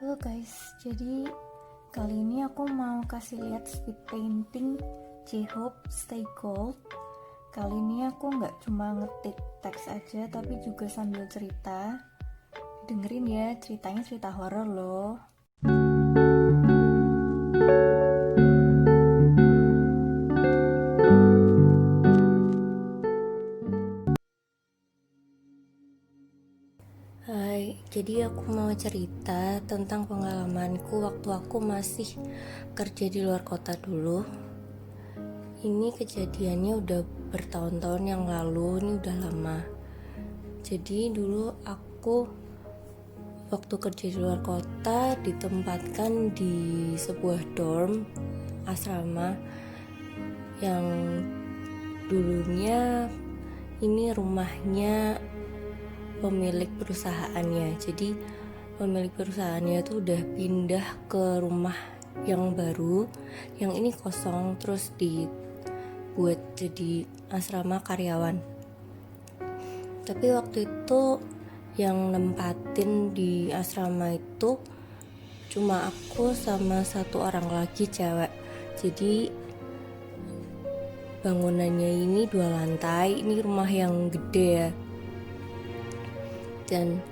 Halo guys, jadi kali ini aku mau kasih lihat speed painting J-Hope Stay Gold. Kali ini aku nggak cuma ngetik teks aja, tapi juga sambil cerita. Dengerin ya, ceritanya cerita horor loh. Hai, jadi aku mau cerita tentang pengalamanku waktu aku masih kerja di luar kota dulu. Ini kejadiannya udah bertahun-tahun yang lalu, ini udah lama. Jadi dulu aku waktu kerja di luar kota ditempatkan di sebuah dorm asrama yang dulunya ini rumahnya pemilik perusahaannya. Jadi pemilik perusahaannya tuh udah pindah ke rumah yang baru, yang ini kosong, terus dibuat jadi asrama karyawan. Tapi waktu itu yang nempatin di asrama itu cuma aku sama satu orang lagi cewek. Jadi bangunannya ini 2 lantai, ini rumah yang gede ya. Dan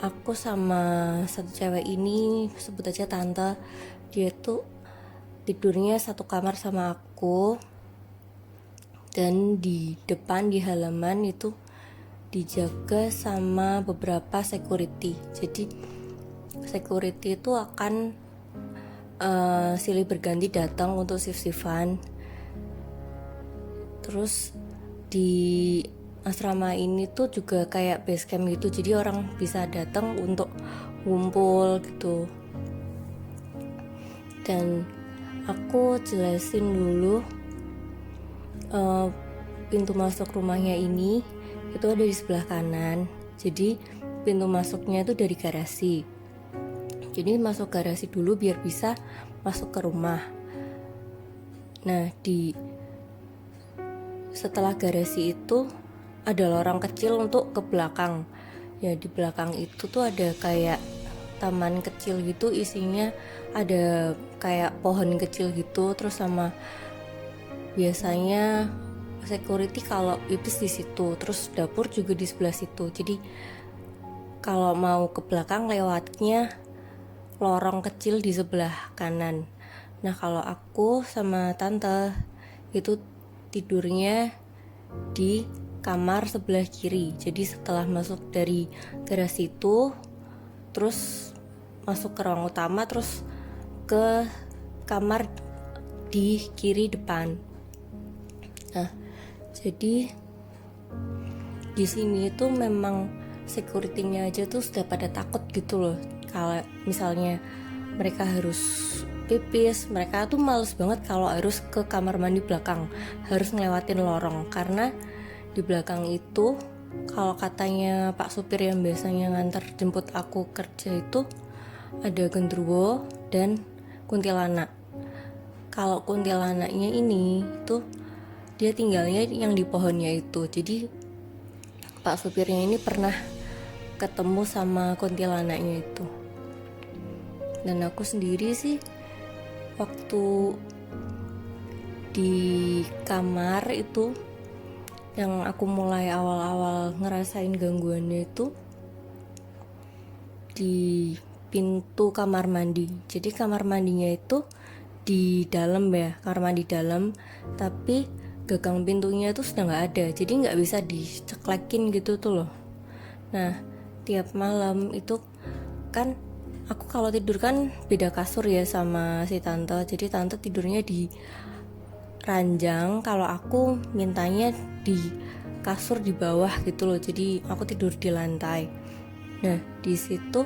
aku sama satu cewek ini, sebut aja tante, dia tuh tidurnya satu kamar sama aku. Dan di depan di halaman itu dijaga sama beberapa security. Jadi security itu akan silih berganti datang untuk shift-shiftan. Terus di asrama ini tuh juga kayak base camp gitu, jadi orang bisa datang untuk ngumpul gitu. Dan aku jelasin dulu, pintu masuk rumahnya ini itu ada di sebelah kanan. Jadi pintu masuknya itu dari garasi. Jadi masuk garasi dulu biar bisa masuk ke rumah. Nah, setelah garasi itu ada lorong kecil untuk ke belakang. Ya, di belakang itu tuh ada kayak taman kecil gitu, isinya ada kayak pohon kecil gitu, terus sama biasanya security kalau pipis di situ, terus dapur juga di sebelah situ. Jadi kalau mau ke belakang lewatnya lorong kecil di sebelah kanan. Nah, kalau aku sama tante itu tidurnya di kamar sebelah kiri. Jadi setelah masuk dari garasi itu, terus masuk ke ruang utama, terus ke kamar di kiri depan. Nah, jadi di sini tuh memang security-nya aja tuh sudah pada takut gitu loh. Kalau misalnya mereka harus pipis, mereka tuh males banget kalau harus ke kamar mandi belakang, harus ngelewatin lorong, karena di belakang itu kalau katanya Pak supir yang biasanya nganter jemput aku kerja itu ada genderuwo dan kuntilanak. Kalau kuntilanaknya ini tuh dia tinggalnya yang di pohonnya itu. Jadi Pak supirnya ini pernah ketemu sama kuntilanaknya itu. Dan aku sendiri sih waktu di kamar itu yang aku mulai awal-awal ngerasain gangguannya itu di pintu kamar mandi. Jadi kamar mandinya itu di dalam ya, kamar mandi dalam, tapi gagang pintunya itu sudah nggak ada, jadi nggak bisa diceklekin gitu tuh loh. Nah, tiap malam itu kan aku kalau tidur kan beda kasur ya sama si tante, jadi tante tidurnya di ranjang, kalau aku mintanya di kasur di bawah gitu loh, jadi aku tidur di lantai. Nah, di situ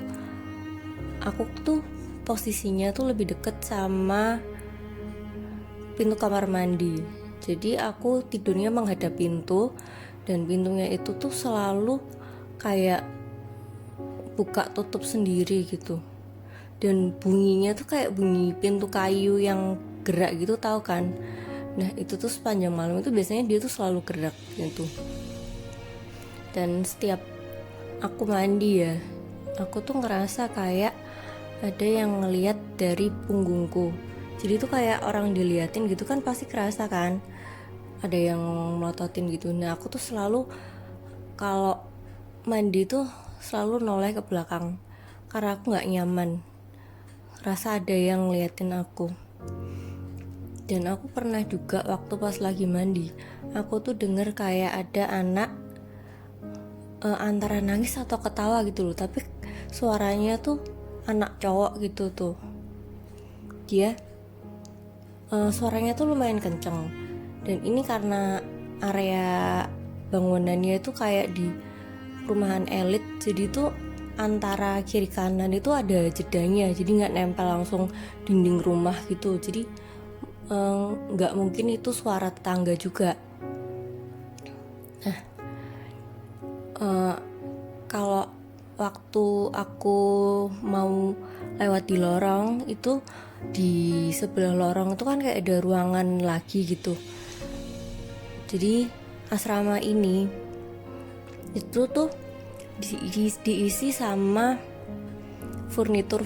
aku tuh posisinya tuh lebih deket sama pintu kamar mandi, jadi aku tidurnya menghadap pintu, dan pintunya itu tuh selalu kayak buka tutup sendiri gitu, dan bunyinya tuh kayak bunyi pintu kayu yang gerak gitu, tahu kan? Nah, itu tuh sepanjang malam itu biasanya dia tuh selalu gerak gitu. Dan setiap aku mandi ya, aku tuh ngerasa kayak ada yang ngeliat dari punggungku. Jadi tuh kayak orang diliatin gitu kan, pasti kerasa kan, ada yang melototin gitu. Nah aku tuh selalu kalau mandi tuh selalu noleh ke belakang karena aku nggak nyaman, rasa ada yang ngeliatin aku. Dan aku pernah juga waktu pas lagi mandi, aku tuh denger kayak ada anak antara nangis atau ketawa gitu loh, tapi suaranya tuh anak cowok gitu tuh. Dia suaranya tuh lumayan kenceng. Dan ini karena area bangunannya itu kayak di perumahan elit, jadi tuh antara kiri kanan itu ada jedanya, jadi nggak nempel langsung dinding rumah gitu. Jadi nggak mungkin itu suara tetangga juga. Nah kalau waktu aku mau lewat di lorong itu, di sebelah lorong itu kan kayak ada ruangan lagi gitu. Jadi asrama ini itu tuh diisi sama furnitur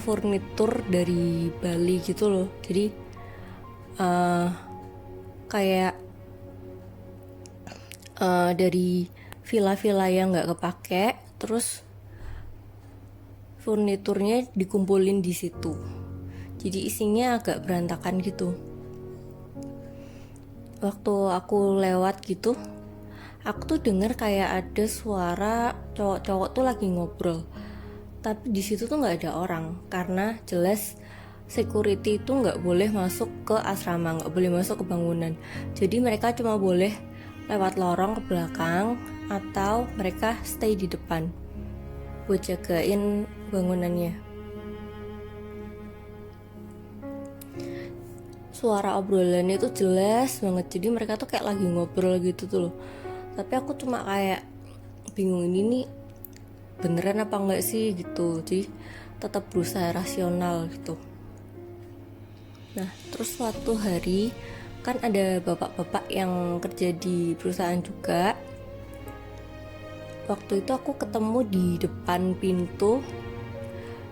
dari Bali gitu loh. Jadi kayak dari villa-villa yang nggak kepake, terus furniturnya dikumpulin di situ. Jadi isinya agak berantakan gitu. Waktu aku lewat gitu, aku tuh denger kayak ada suara cowok-cowok tuh lagi ngobrol. Tapi di situ tuh nggak ada orang karena jelas security itu nggak boleh masuk ke asrama, nggak boleh masuk ke bangunan. Jadi mereka cuma boleh lewat lorong ke belakang atau mereka stay di depan buat jagain bangunannya. Suara obrolannya itu jelas banget, jadi mereka tuh kayak lagi ngobrol gitu tuh loh. Tapi aku cuma kayak bingung, ini nih beneran apa enggak sih gitu. Jadi tetap berusaha rasional gitu. Nah terus suatu hari kan ada bapak-bapak yang kerja di perusahaan juga. Waktu itu aku ketemu di depan pintu,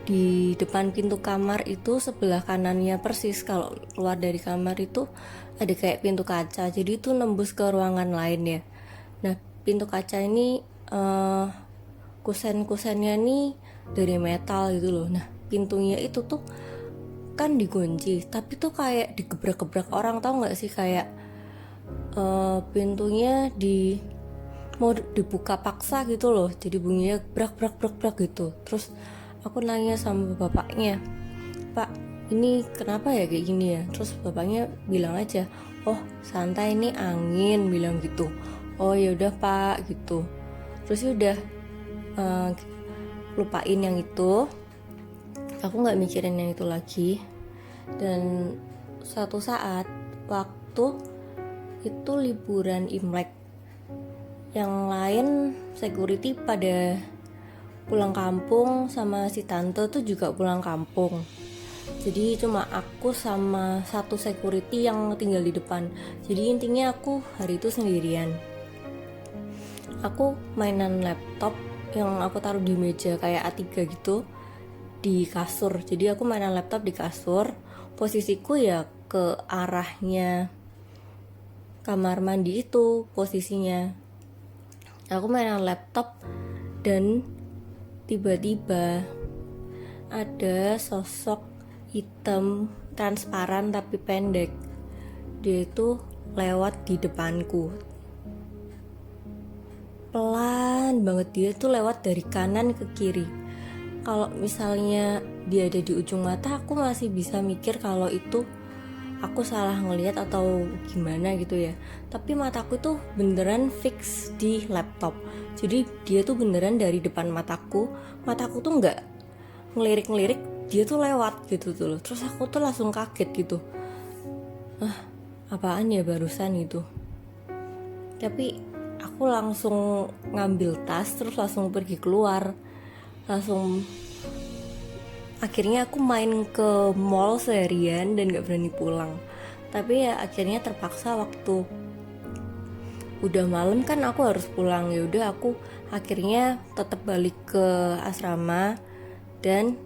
di depan pintu kamar itu sebelah kanannya persis, kalau keluar dari kamar itu ada kayak pintu kaca, jadi itu nembus ke ruangan lain ya. Nah pintu kaca ini kusen-kusennya nih dari metal gitu loh. Nah pintunya itu tuh kan dikunci, tapi tuh kayak digebrak-gebrak orang, tau nggak sih, kayak pintunya mau dibuka paksa gitu loh, jadi bunyinya brak gitu. Terus aku nanya sama bapaknya, Pak ini kenapa ya kayak gini ya? Terus bapaknya bilang aja, oh santai ini angin, bilang gitu. Oh yaudah Pak gitu. Terus udah lupain yang itu, aku nggak mikirin yang itu lagi. Dan suatu saat waktu itu liburan Imlek, yang lain security pada pulang kampung, sama si tante tuh juga pulang kampung. Jadi cuma aku sama satu security yang tinggal di depan. Jadi intinya aku hari itu sendirian. Aku mainan laptop yang aku taruh di meja kayak A3 gitu, di kasur. Jadi aku mainan laptop di kasur, posisiku ya ke arahnya kamar mandi itu posisinya. Aku mainan laptop dan tiba-tiba ada sosok hitam transparan tapi pendek. Dia itu lewat di depanku, pelan banget. Dia tuh lewat dari kanan ke kiri. Kalau misalnya dia ada di ujung mata, aku masih bisa mikir kalau itu aku salah ngelihat atau gimana gitu ya. Tapi mataku tuh beneran fix di laptop. Jadi dia tuh beneran dari depan mataku tuh nggak ngelirik-ngelirik, dia tuh lewat gitu tuh loh. Terus aku tuh langsung kaget gitu, apaan ya barusan gitu. Tapi aku langsung ngambil tas, terus langsung pergi keluar. Akhirnya aku main ke mall seharian dan gak berani pulang. Tapi ya akhirnya terpaksa, waktu udah malam kan aku harus pulang. Ya udah aku akhirnya tetap balik ke asrama dan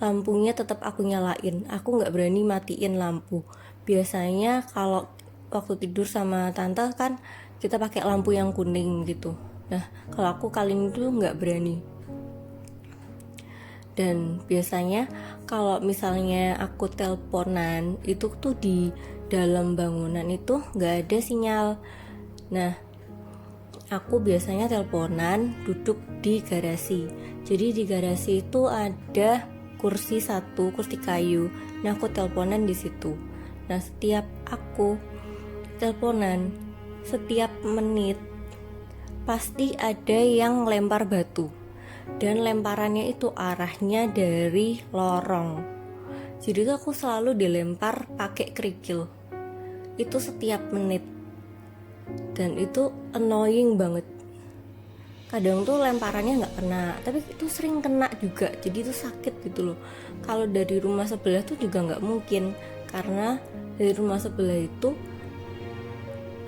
lampunya tetap aku nyalain, aku nggak berani matiin lampu. Biasanya kalau waktu tidur sama tante kan kita pakai lampu yang kuning gitu. Nah kalau aku kali ini tuh nggak berani. Dan biasanya kalau misalnya aku teleponan itu tuh di dalam bangunan itu nggak ada sinyal. Nah aku biasanya teleponan duduk di garasi. Jadi di garasi itu ada kursi kayu. Nah aku teleponan di situ. Nah setiap aku teleponan, setiap menit pasti ada yang lempar batu. Dan lemparannya itu arahnya dari lorong. Jadi tuh aku selalu dilempar pakai kerikil. Itu setiap menit. Dan itu annoying banget. Kadang tuh lemparannya nggak kena, tapi itu sering kena juga. Jadi itu sakit gitu loh. Kalau dari rumah sebelah tuh juga nggak mungkin, karena dari rumah sebelah itu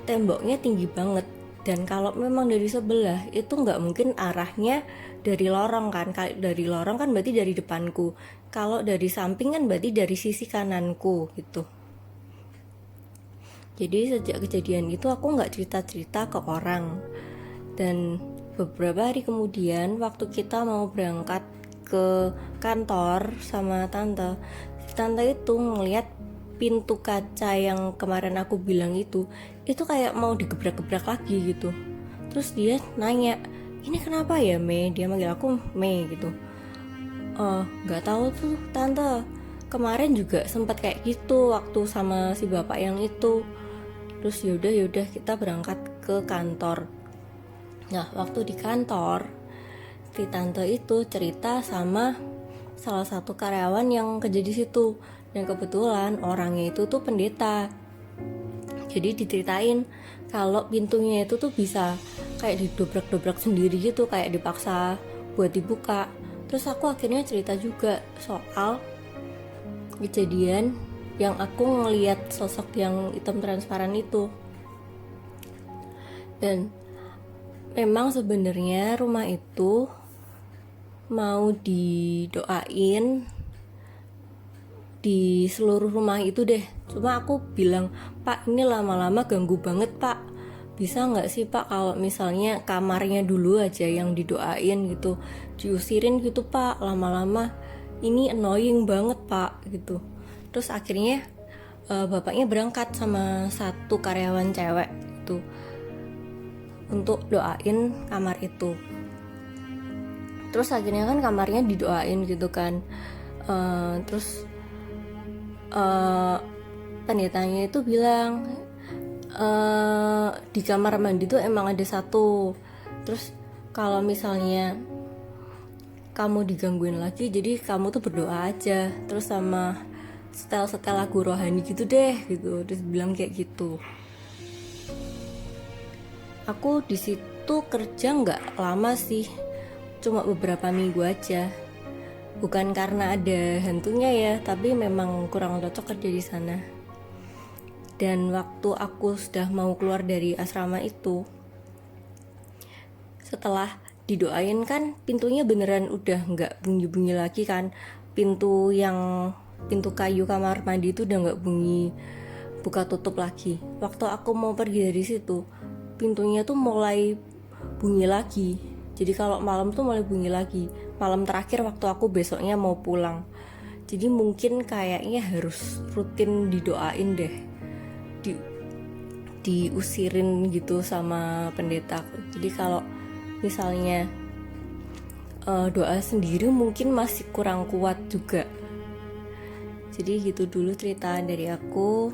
temboknya tinggi banget. Dan kalau memang dari sebelah itu nggak mungkin arahnya dari lorong kan. Kalau dari lorong kan berarti dari depanku. Kalau dari samping kan berarti dari sisi kananku gitu. Jadi sejak kejadian itu aku nggak cerita-cerita ke orang. Dan beberapa hari kemudian waktu kita mau berangkat ke kantor sama tante itu ngeliat pintu kaca yang kemarin aku bilang itu kayak mau digebrak-gebrak lagi gitu. Terus dia nanya, ini kenapa ya Mei? Dia manggil aku Mei gitu. Nggak tahu tuh tante, kemarin juga sempat kayak gitu waktu sama si bapak yang itu. Terus yaudah kita berangkat ke kantor. Nah waktu di kantor si tante itu cerita sama salah satu karyawan yang kerja di situ. Dan kebetulan orangnya itu tuh pendeta. Jadi diceritain kalau pintunya itu tuh bisa kayak didobrak-dobrak sendiri gitu, kayak dipaksa buat dibuka. Terus aku akhirnya cerita juga soal kejadian yang aku ngelihat sosok yang hitam transparan itu. Dan memang sebenarnya rumah itu mau didoain di seluruh rumah itu deh. Cuma aku bilang, Pak ini lama-lama ganggu banget Pak, bisa gak sih Pak kalau misalnya kamarnya dulu aja yang didoain gitu, diusirin gitu Pak, lama-lama ini annoying banget Pak gitu. Terus akhirnya bapaknya berangkat sama satu karyawan cewek itu untuk doain kamar itu. Terus akhirnya kan kamarnya didoain gitu kan. Terus pendetanya itu bilang di kamar mandi tuh emang ada satu. Terus kalau misalnya kamu digangguin lagi, jadi kamu tuh berdoa aja, terus sama setel lagu rohani gitu deh gitu. Terus bilang kayak gitu. Aku di situ kerja nggak lama sih, cuma beberapa minggu aja. Bukan karena ada hantunya ya, tapi memang kurang cocok kerja di sana. Dan waktu aku sudah mau keluar dari asrama itu, setelah didoain kan pintunya beneran udah nggak bunyi-bunyi lagi kan. Pintu kayu kamar mandi itu udah nggak bunyi buka tutup lagi. Waktu aku mau pergi dari situ, pintunya tuh mulai bunyi lagi. Jadi kalau malam tuh mulai bunyi lagi. Malam terakhir waktu aku besoknya mau pulang. Jadi mungkin kayaknya harus rutin didoain deh, diusirin gitu sama pendeta. Jadi kalau misalnya doa sendiri mungkin masih kurang kuat juga. Jadi gitu dulu cerita dari aku.